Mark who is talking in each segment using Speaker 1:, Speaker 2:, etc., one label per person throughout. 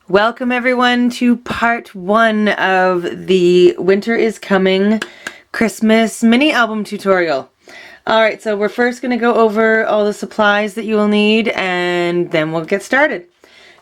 Speaker 1: Welcome everyone to part 1 of the Winter is Coming Christmas mini album tutorial. Alright, so we're first going to go over all the supplies that you will need and then we'll get started.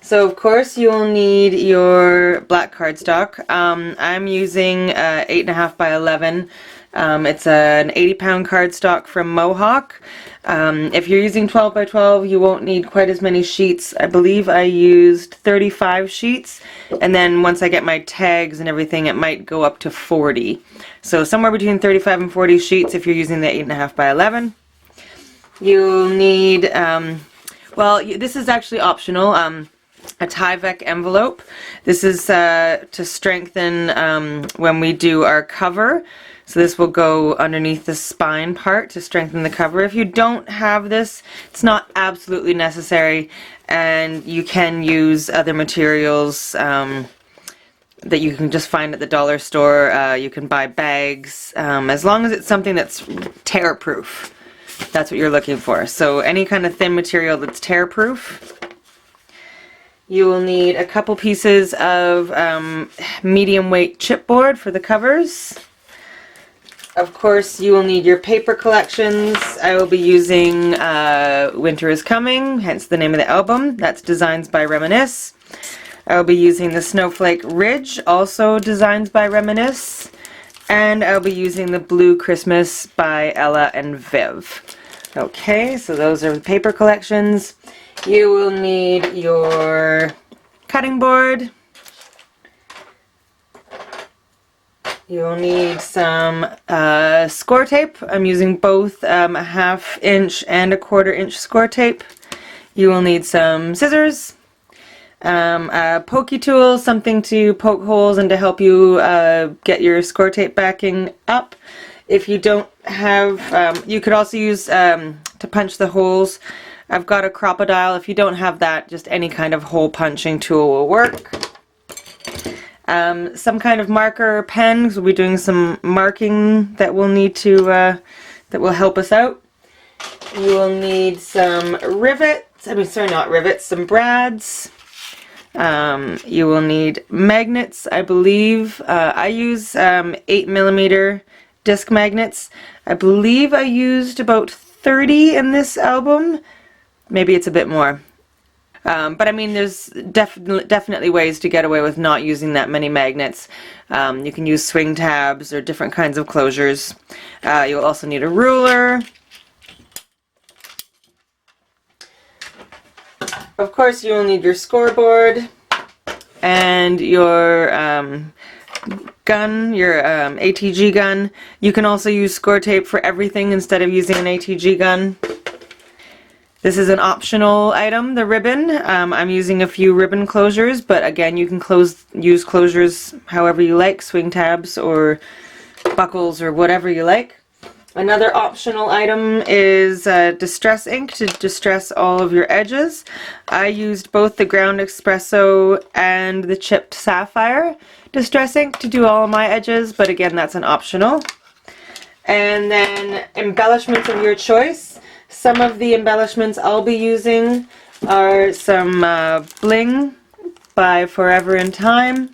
Speaker 1: So of course you will need your black cardstock. I'm using 8.5 by 11. It's an 80-pound cardstock from Mohawk. If you're using 12 by 12, you won't need quite as many sheets. I believe I used 35 sheets, and then once I get my tags and everything, it might go up to 40. So somewhere between 35 and 40 sheets if you're using the 8.5 by 11. You'll need, this is actually optional, a Tyvek envelope. This is to strengthen when we do our cover. So this will go underneath the spine part to strengthen the cover. If you don't have this, it's not absolutely necessary, and you can use other materials that you can just find at the dollar store. You can buy bags, as long as it's something that's tear-proof. That's what you're looking for. So any kind of thin material that's tear-proof. You will need a couple pieces of medium weight chipboard for the covers. Of course, you will need your paper collections. I will be using Winter is Coming, hence the name of the album. That's Designs by Reminisce. I will be using the Snowflake Ridge, also Designs by Reminisce. And I'll be using the Blue Christmas by Ella and Viv. Okay, so those are the paper collections. You will need your cutting board. You'll need some score tape. I'm using both a 1/2 inch and a 1/4 inch score tape. You will need some scissors, a pokey tool, something to poke holes and to help you get your score tape backing up. If you don't have, you could also use to punch the holes. I've got a crocodile. If you don't have that, just any kind of hole punching tool will work. Some kind of marker or pen, because we'll be doing some marking that we'll need to, that will help us out. You will need some rivets, some brads. You will need magnets, I believe. I use 8mm disc magnets. I believe I used about 30 in this album. Maybe it's a bit more. But I mean, there's definitely ways to get away with not using that many magnets. You can use swing tabs or different kinds of closures. You'll also need a ruler. Of course, you will need your scoreboard and your gun, your ATG gun. You can also use score tape for everything instead of using an ATG gun. This is an optional item, the ribbon. I'm using a few ribbon closures, but again, you can use closures however you like, swing tabs or buckles or whatever you like. Another optional item is distress ink to distress all of your edges. I used both the ground espresso and the chipped sapphire distress ink to do all of my edges, but again, that's an optional. And then embellishments of your choice. Some of the embellishments I'll be using are some bling by Forever in Time.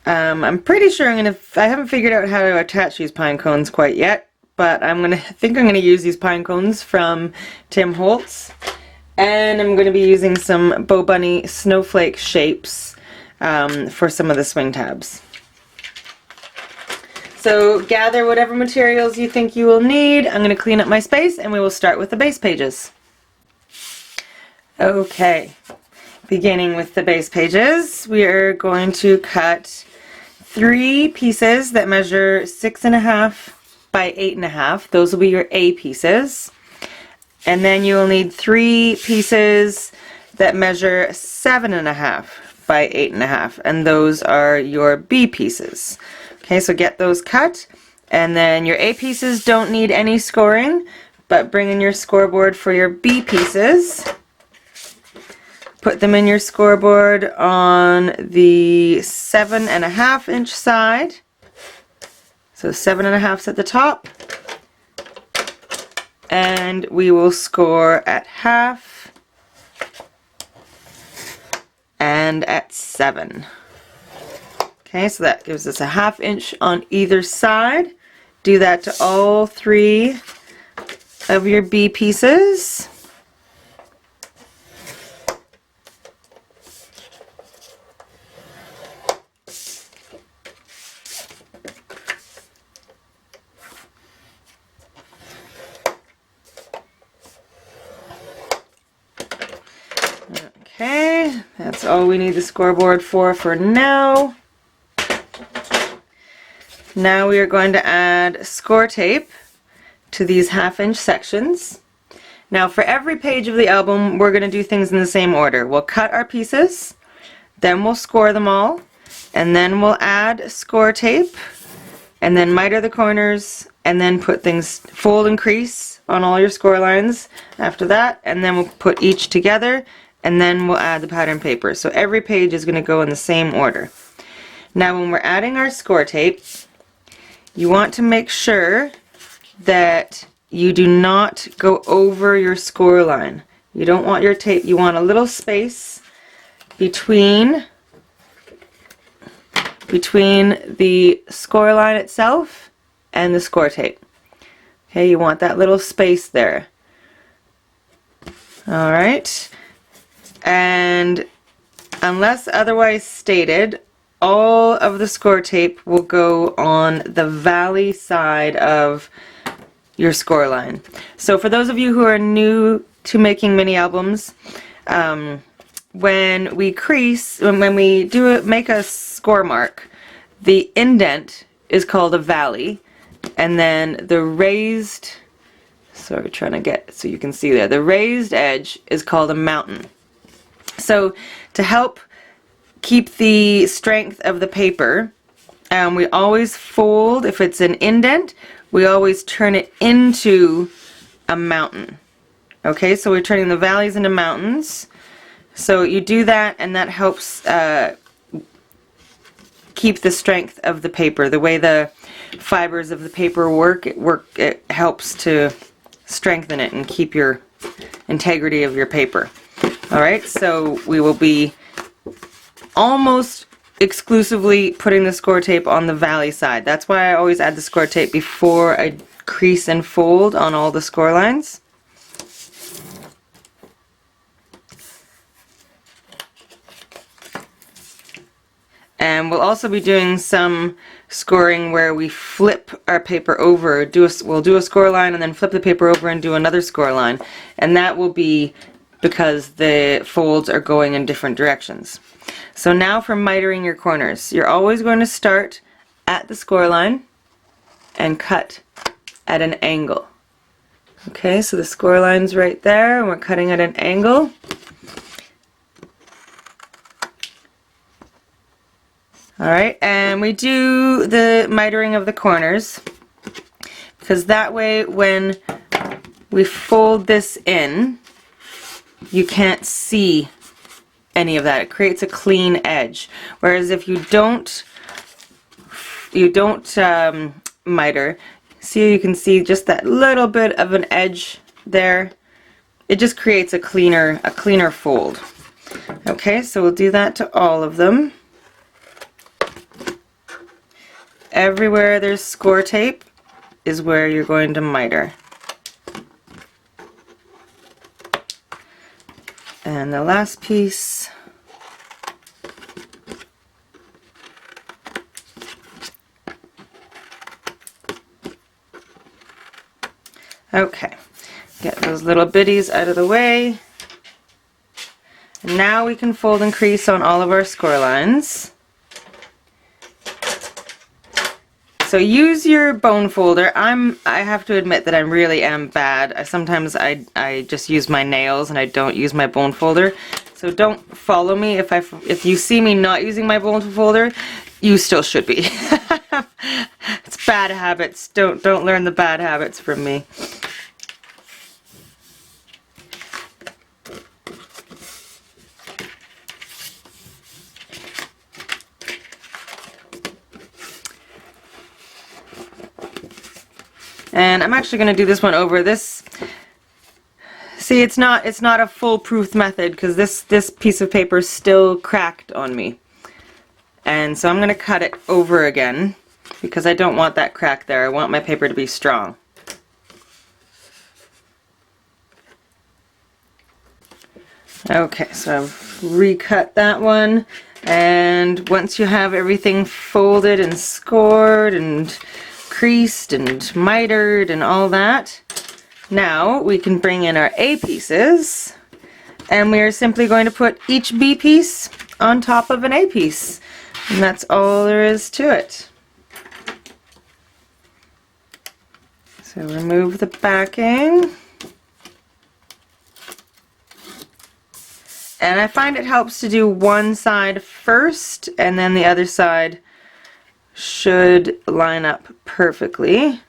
Speaker 1: I'm pretty sure I haven't figured out how to attach these pine cones quite yet, but I think I'm gonna use these pine cones from Tim Holtz. And I'm gonna be using some Bow Bunny snowflake shapes for some of the swing tabs. So gather whatever materials you think you will need. I'm going to clean up my space and we will start with the base pages. Okay, beginning with the base pages, we are going to cut 3 pieces that measure 6.5 by 8.5. Those will be your A pieces. And then you will need 3 pieces that measure 7.5 by 8.5, and those are your B pieces. Okay, so get those cut, and then your A pieces don't need any scoring, but bring in your scoreboard for your B pieces. Put them in your scoreboard on the 7.5 inch side. So 7.5's at the top, and we will score at half and end at 7. Okay, so that gives us a 1/2 inch on either side. Do that to all 3 of your B pieces. Okay, that's all we need the scoreboard for now. Now we are going to add score tape to these 1/2 inch sections. Now for every page of the album, we're going to do things in the same order. We'll cut our pieces, then we'll score them all, and then we'll add score tape, and then miter the corners, and then put things, fold and crease on all your score lines after that, and then we'll put each together, and then we'll add the pattern paper. So every page is going to go in the same order. Now when we're adding our score tape, you want to make sure that you do not go over your score line. You don't want your tape, you want a little space between the score line itself and the score tape. Okay, you want that little space there. Alright, and unless otherwise stated, all of the score tape will go on the valley side of your score line. So for those of you who are new to making mini albums, when we crease, when we make a score mark, the indent is called a valley, and then the raised, sorry, trying to get so you can see there, the raised edge is called a mountain. So to help keep the strength of the paper, we always fold, if it's an indent, we always turn it into a mountain. Okay, so we're turning the valleys into mountains. So you do that, and that helps keep the strength of the paper. The way the fibers of the paper work, it helps to strengthen it and keep your integrity of your paper. Alright, so we will be almost exclusively putting the score tape on the valley side. That's why I always add the score tape before I crease and fold on all the score lines. And we'll also be doing some scoring where we flip our paper over. We'll do a score line and then flip the paper over and do another score line. And that will be because the folds are going in different directions. So now for mitering your corners. You're always going to start at the score line and cut at an angle. Okay, so the score line's right there and we're cutting at an angle. Alright, and we do the mitering of the corners because that way when we fold this in, you can't see any of that. It creates a clean edge. Whereas if you don't miter, see, you can see just that little bit of an edge there. It just creates a cleaner fold. Okay, so we'll do that to all of them. Everywhere there's score tape is where you're going to miter. And the last piece. Okay, get those little bitties out of the way. And now we can fold and crease on all of our score lines. So use your bone folder. I have to admit that I really am bad. Sometimes I just use my nails and I don't use my bone folder. So don't follow me. If you see me not using my bone folder, you still should be. It's bad habits. Don't learn the bad habits from me. And I'm actually going to do this one over. This See, it's not a foolproof method because this piece of paper is still cracked on me. And so I'm going to cut it over again because I don't want that crack there. I want my paper to be strong. Okay, so I've recut that one, and once you have everything folded and scored and creased and mitered and all that, now we can bring in our A pieces, and we are simply going to put each B piece on top of an A piece, and that's all there is to it. So remove the backing. And I find it helps to do one side first, and then the other side should line up perfectly.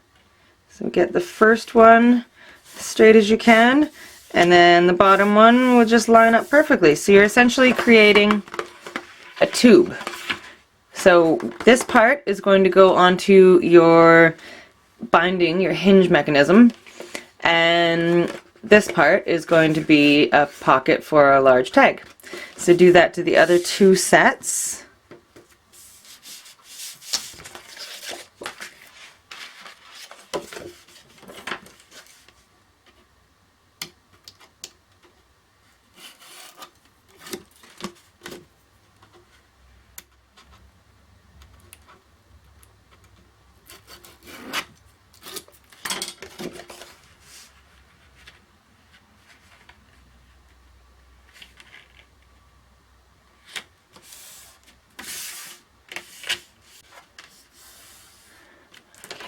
Speaker 1: So get the first one straight as you can, and then the bottom one will just line up perfectly. So you're essentially creating a tube. So this part is going to go onto your binding, your hinge mechanism, and this part is going to be a pocket for a large tag. So do that to the other two sets.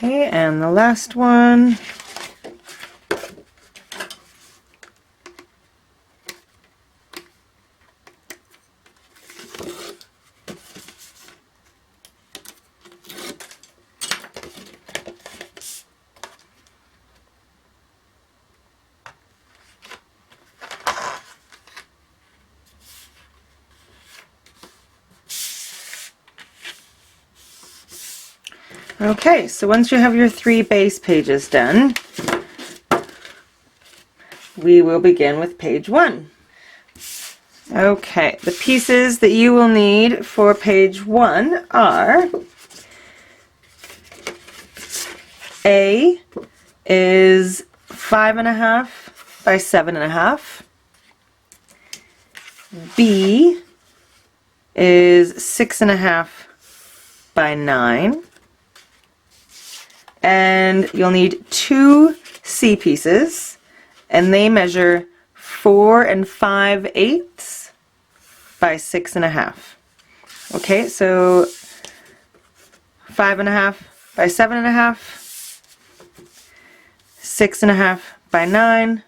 Speaker 1: Okay, and the last one. Okay, so once you have your 3 base pages done, we will begin with page 1. Okay, the pieces that you will need for page 1 are: A is 5.5 by 7.5. B is 6.5 by 9. And you'll need 2 C pieces, and they measure 4 5/8 by 6.5. Okay, so 5.5 by 7.5, 6.5 by 9,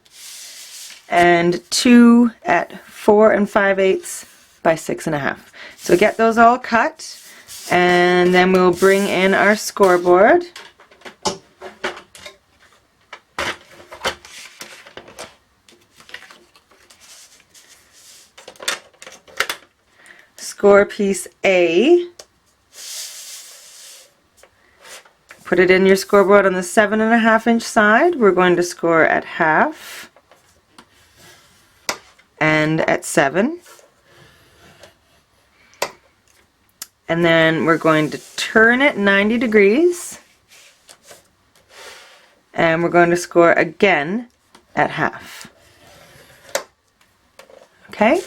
Speaker 1: and 2 at 4 5/8 by 6.5. So get those all cut, and then we'll bring in our scoreboard. Score piece A. Put it in your scoreboard on the 7.5-inch side. We're going to score at half and at 7. And then we're going to turn it 90 degrees, and we're going to score again at half. Okay?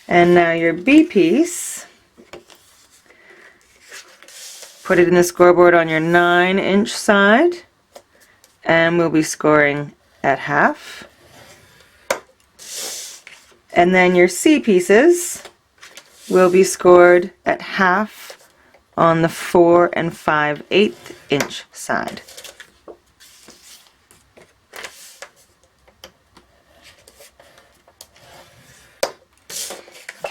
Speaker 1: And now your B piece, put it in the scoreboard on your 9-inch side, and we'll be scoring at half. And then your C pieces will be scored at half on the 4 5/8-inch side.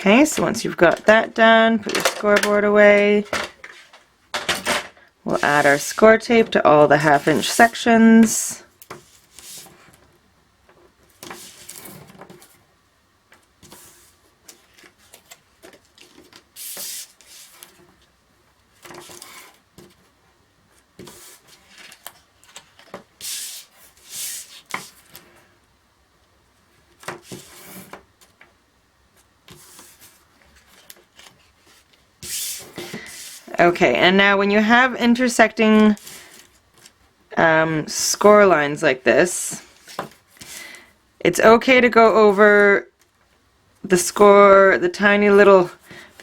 Speaker 1: Okay, so once you've got that done, put your scoreboard away. We'll add our score tape to all the 1/2-inch sections. Okay, and now when you have intersecting score lines like this, it's okay to go over the tiny little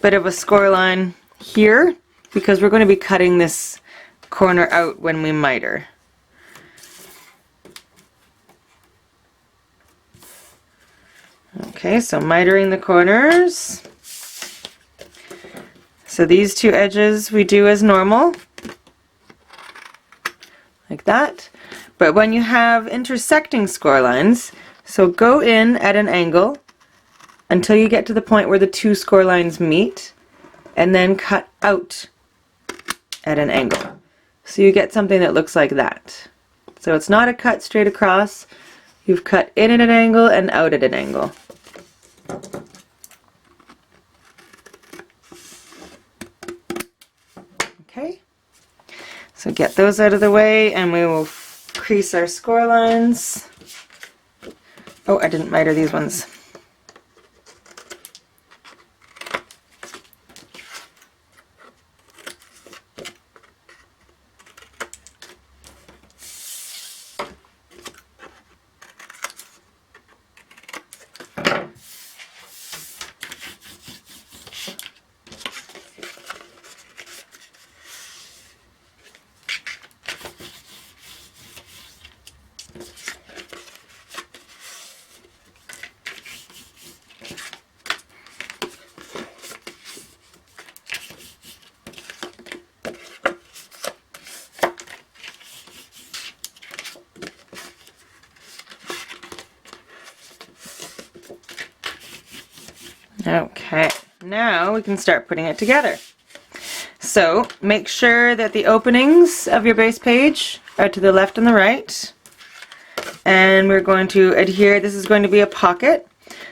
Speaker 1: bit of a score line here, because we're going to be cutting this corner out when we miter. Okay, so mitering the corners. So these two edges we do as normal, like that. But when you have intersecting score lines, so go in at an angle until you get to the point where the two score lines meet, and then cut out at an angle. So you get something that looks like that. So it's not a cut straight across, you've cut in at an angle and out at an angle. Okay, so get those out of the way and we will crease our score lines. Oh, I didn't miter these ones. Okay, now we can start putting it together. So make sure that the openings of your base page are to the left and the right. And we're going to adhere, this is going to be a pocket.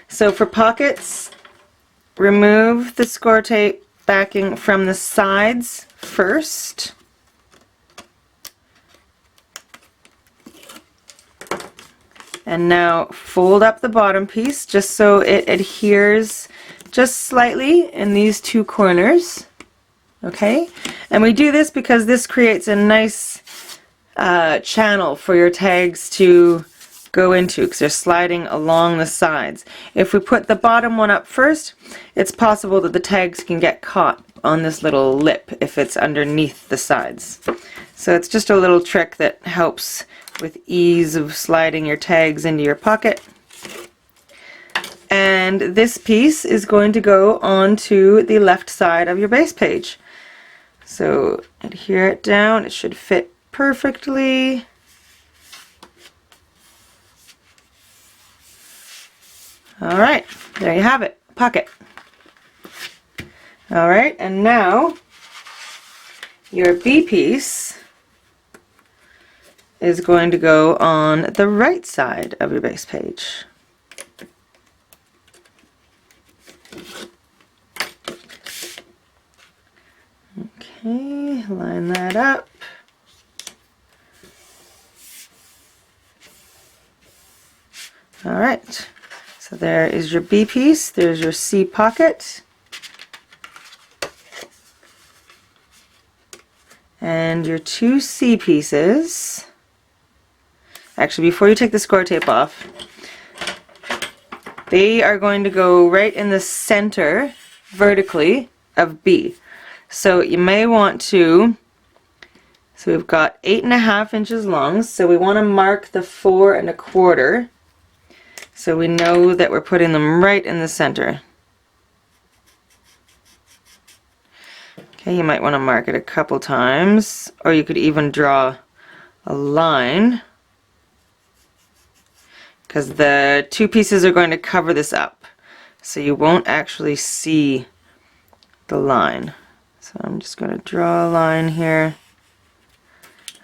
Speaker 1: So for pockets, remove the score tape backing from the sides first. And now fold up the bottom piece just so it adheres just slightly in these two corners. Okay, and we do this because this creates a nice channel for your tags to go into, because they're sliding along the sides. If we put the bottom one up first, it's possible that the tags can get caught on this little lip if it's underneath the sides. So it's just a little trick that helps with ease of sliding your tags into your pocket. And this piece is going to go onto the left side of your base page. So adhere it down, it should fit perfectly. Alright, there you have it, pocket. Alright, and now your B piece is going to go on the right side of your base page. Okay, line that up. Alright, so there is your B piece, there's your C pocket, and your two C pieces. Actually, before you take the score tape off, they are going to go right in the center vertically of B. So you may want to, so we've got 8.5 inches long, so we want to mark the 4 1/4, so we know that we're putting them right in the center. Okay, you might want to mark it a couple times, or you could even draw a line, because the two pieces are going to cover this up, so you won't actually see the line. So I'm just going to draw a line here.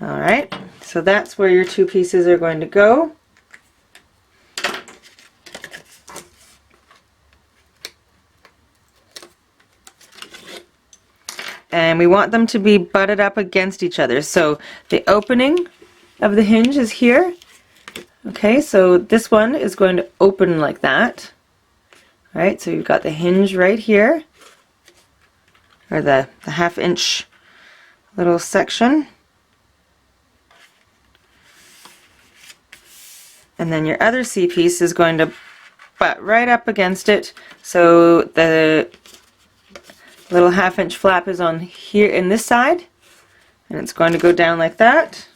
Speaker 1: Alright, so that's where your two pieces are going to go. And we want them to be butted up against each other. So the opening of the hinge is here. Okay, so this one is going to open like that. Alright, so you've got the hinge right here, or the 1/2 inch little section. And then your other C piece is going to butt right up against it, so the little 1/2 inch flap is on here in this side, and it's going to go down like that.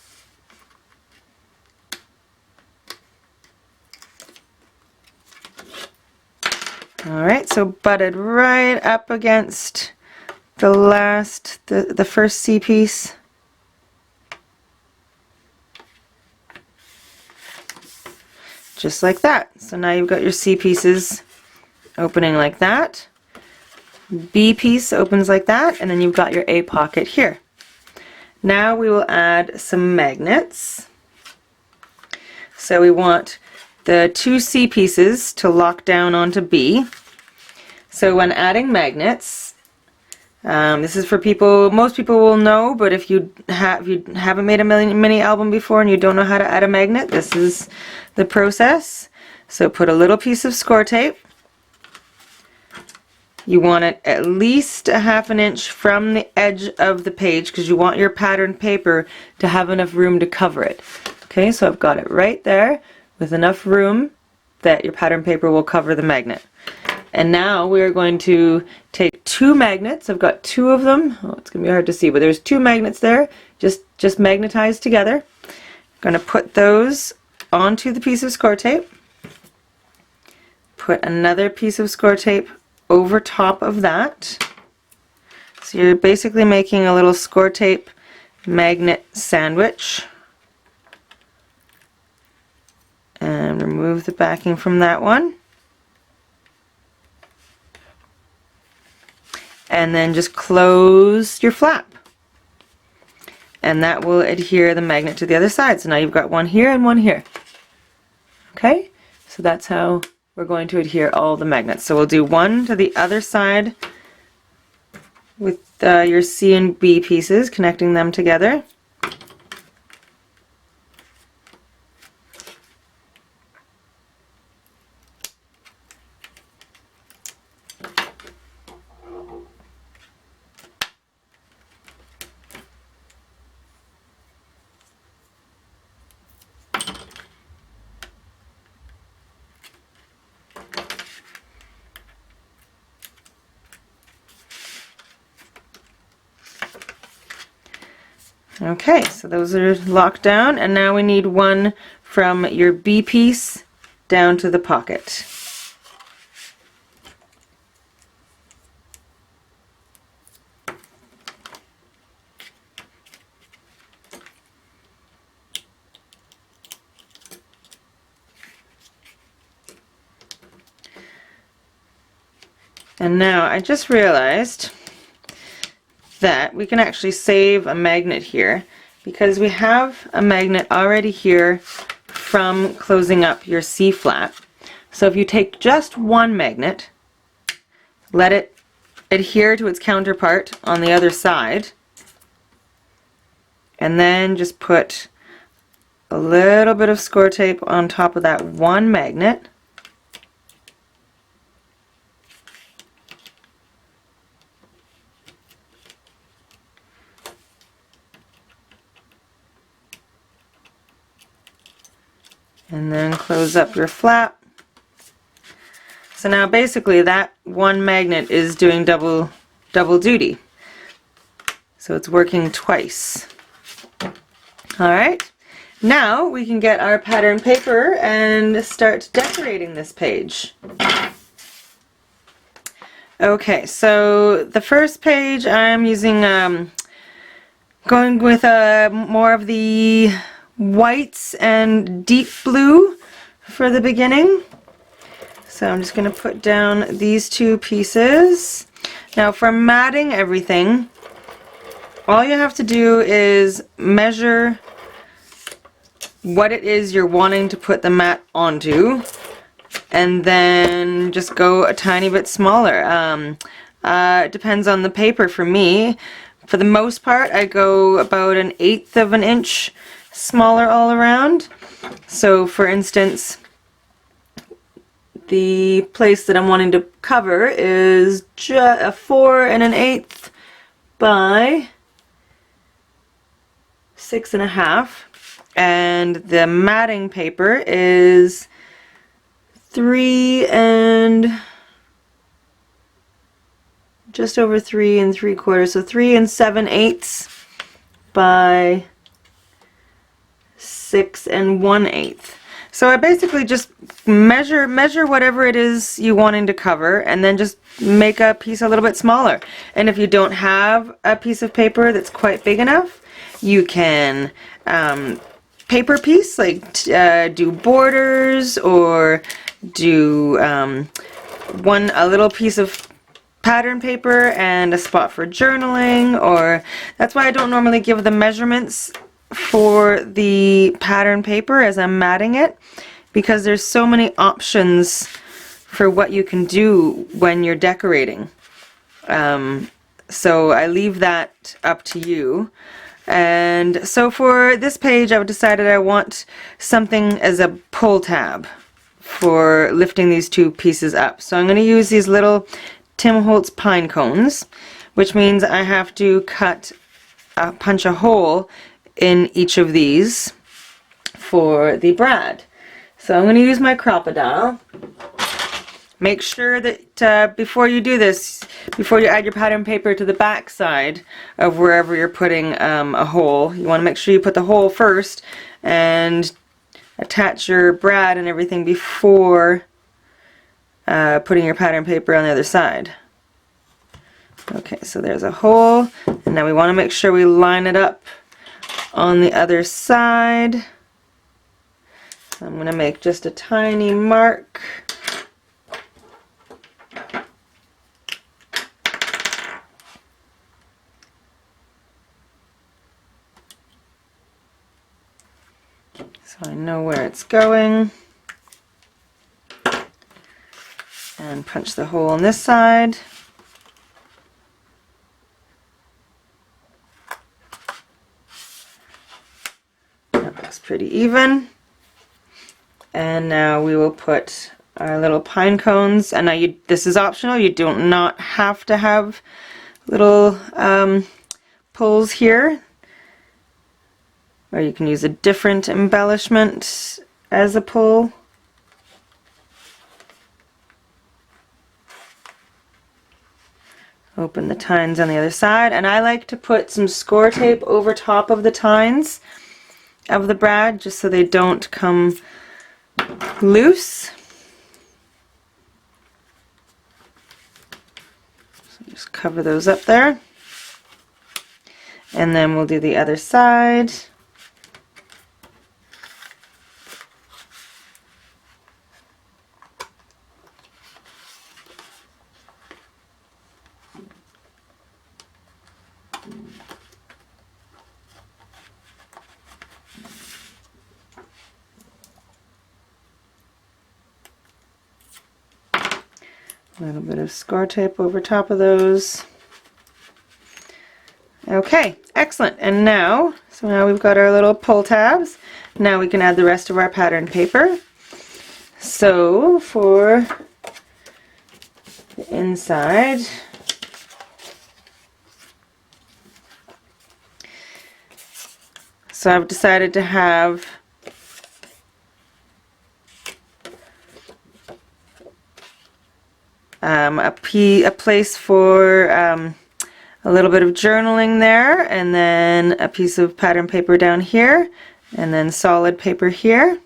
Speaker 1: Alright, so butted right up against the first C piece. Just like that. So now you've got your C pieces opening like that. B piece opens like that, and then you've got your A pocket here. Now we will add some magnets. So we want the 2 C pieces to lock down onto B. So when adding magnets, this is for people, most people will know, but if you haven't made a mini album before and you don't know how to add a magnet, this is the process. So put a little piece of score tape. You want it at least 1/2 inch from the edge of the page because you want your pattern paper to have enough room to cover it. Okay, so I've got it right there with enough room that your pattern paper will cover the magnet. And now we're going to take 2 magnets. I've got 2 of them. Oh, it's going to be hard to see, but there's 2 magnets there, just magnetized together. I'm going to put those onto the piece of score tape. Put another piece of score tape over top of that. So you're basically making a little score tape magnet sandwich. And remove the backing from that one. And then just close your flap. And that will adhere the magnet to the other side. So now you've got one here and one here. Okay? So that's how we're going to adhere all the magnets. So we'll do one to the other side with your C and B pieces, connecting them together. Okay, so those are locked down, and now we need one from your B piece down to the pocket. And now I just realized that we can actually save a magnet here because we have a magnet already here from closing up your C flap. So if you take just one magnet, let it adhere to its counterpart on the other side, and then just put a little bit of score tape on top of that one magnet. And then close up your flap. So now basically that one magnet is doing double duty. So it's working twice. Alright, now we can get our pattern paper and start decorating this page. Okay, so the first page I'm using, going with more of the whites and deep blue for the beginning. So I'm just going to put down these 2 pieces. Now for matting everything, all you have to do is measure what it is you're wanting to put the mat onto, and then just go a tiny bit smaller. It depends on the paper for me. For the most part, I go about 1/8 of an inch smaller all around. So for instance, the place that I'm wanting to cover is 4 1/8 by 6.5. And the matting paper is 3 and just over 3 3/4, so 3 7/8 by 6 1/8. So I basically just measure whatever it is you wanting to cover, and then just make a piece a little bit smaller. And if you don't have a piece of paper that's quite big enough, you can paper piece, like do borders, or do a little piece of pattern paper and a spot for journaling. Or that's why I don't normally give the measurements for the pattern paper as I'm matting it, because there's so many options for what you can do when you're decorating. So I leave that up to you. And so for this page, I've decided I want something as a pull tab for lifting these two pieces up. So I'm going to use these little Tim Holtz pine cones, which means I have to punch a hole in each of these for the brad. So I'm going to use my crocodile. Make sure that before you do this, before you add your pattern paper to the back side of wherever you're putting a hole, you want to make sure you put the hole first and attach your brad and everything before putting your pattern paper on the other side. Okay, so there's a hole, and now we want to make sure we line it up on the other side. I'm going to make just a tiny mark. So I know where it's going. And punch the hole on this side. That looks pretty even. And now we will put our little pine cones. And now this is optional. You do not have to have little pulls here. Or you can use a different embellishment as a pull. Open the tines on the other side, and I like to put some score tape over top of the tines of the brad just so they don't come loose. So just cover those up there, and then we'll do the other side. A little bit of score tape over top of those. Okay, excellent. And now, so now we've got our little pull tabs. Now we can add the rest of our pattern paper. So for the inside, so I've decided to have a place for a little bit of journaling there, and then a piece of pattern paper down here, and then solid paper here.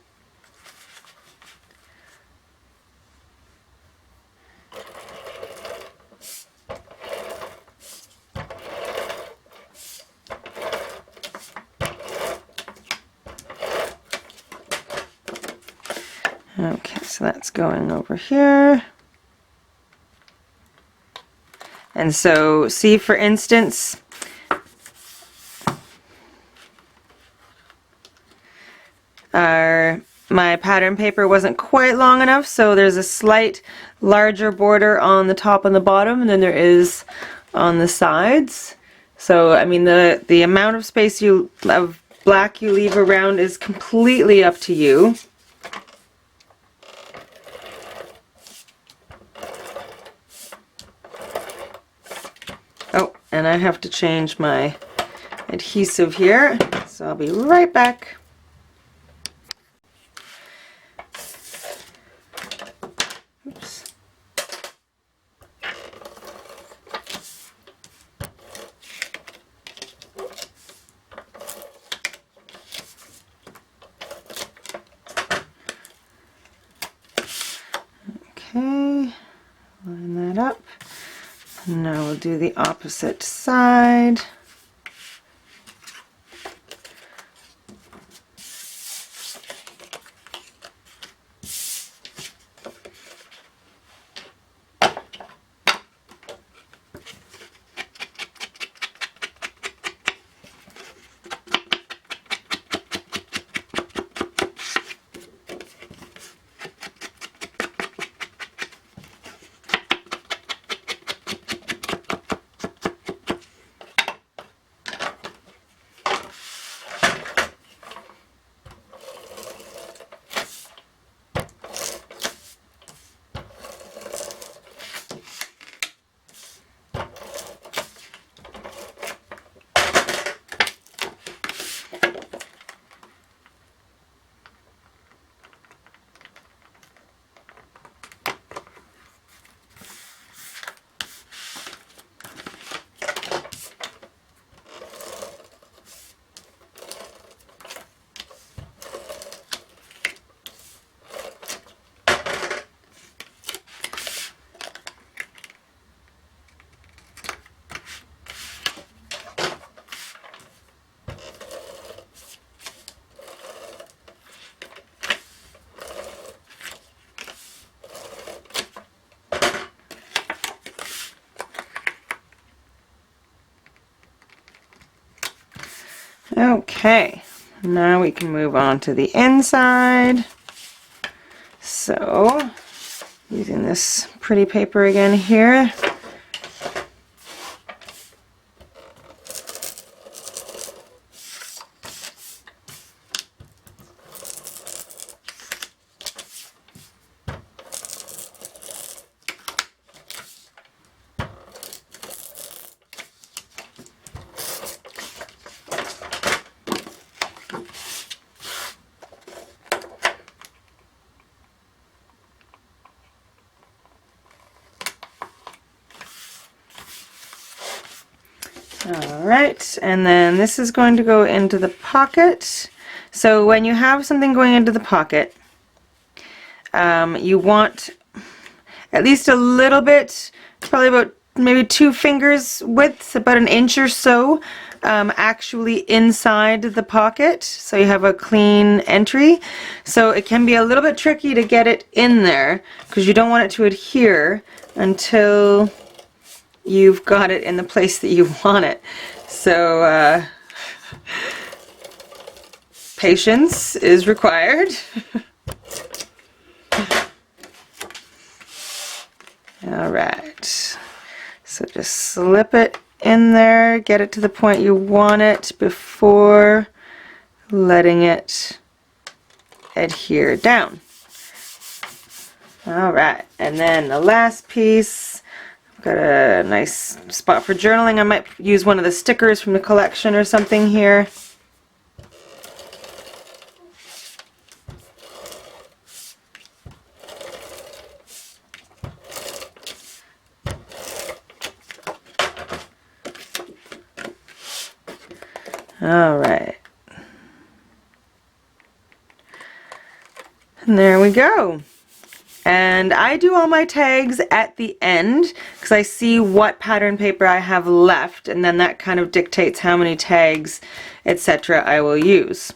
Speaker 1: Okay, so that's going over here. And so, see, for instance, my pattern paper wasn't quite long enough, so there's a slight larger border on the top and the bottom than there is on the sides. So, I mean, the amount of space of black you leave around is completely up to you. Oh, and I have to change my adhesive here. So I'll be right back. Oops. Okay, line that up. Now we'll do the opposite side. Okay, now we can move on to the inside. So, using this pretty paper again here. Alright, and then this is going to go into the pocket. So when you have something going into the pocket, you want at least a little bit, probably about maybe 2 fingers width, about an inch or so, actually inside the pocket, so you have a clean entry. So it can be a little bit tricky to get it in there because you don't want it to adhere until you've got it in the place that you want it. So patience is required. Alright, so just slip it in there, get it to the point you want it before letting it adhere down. Alright, and then the last piece, I've got a nice spot for journaling. I might use one of the stickers from the collection or something here. Alright. And there we go. And I do all my tags at the end because I see what pattern paper I have left, and then that kind of dictates how many tags, etc. I will use.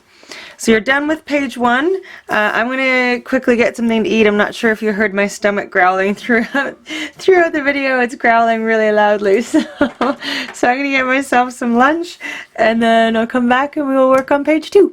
Speaker 1: So you're done with page 1. I'm going to quickly get something to eat. I'm not sure if you heard my stomach growling throughout the video. It's growling really loudly. So I'm going to get myself some lunch, and then I'll come back and we will work on page 2.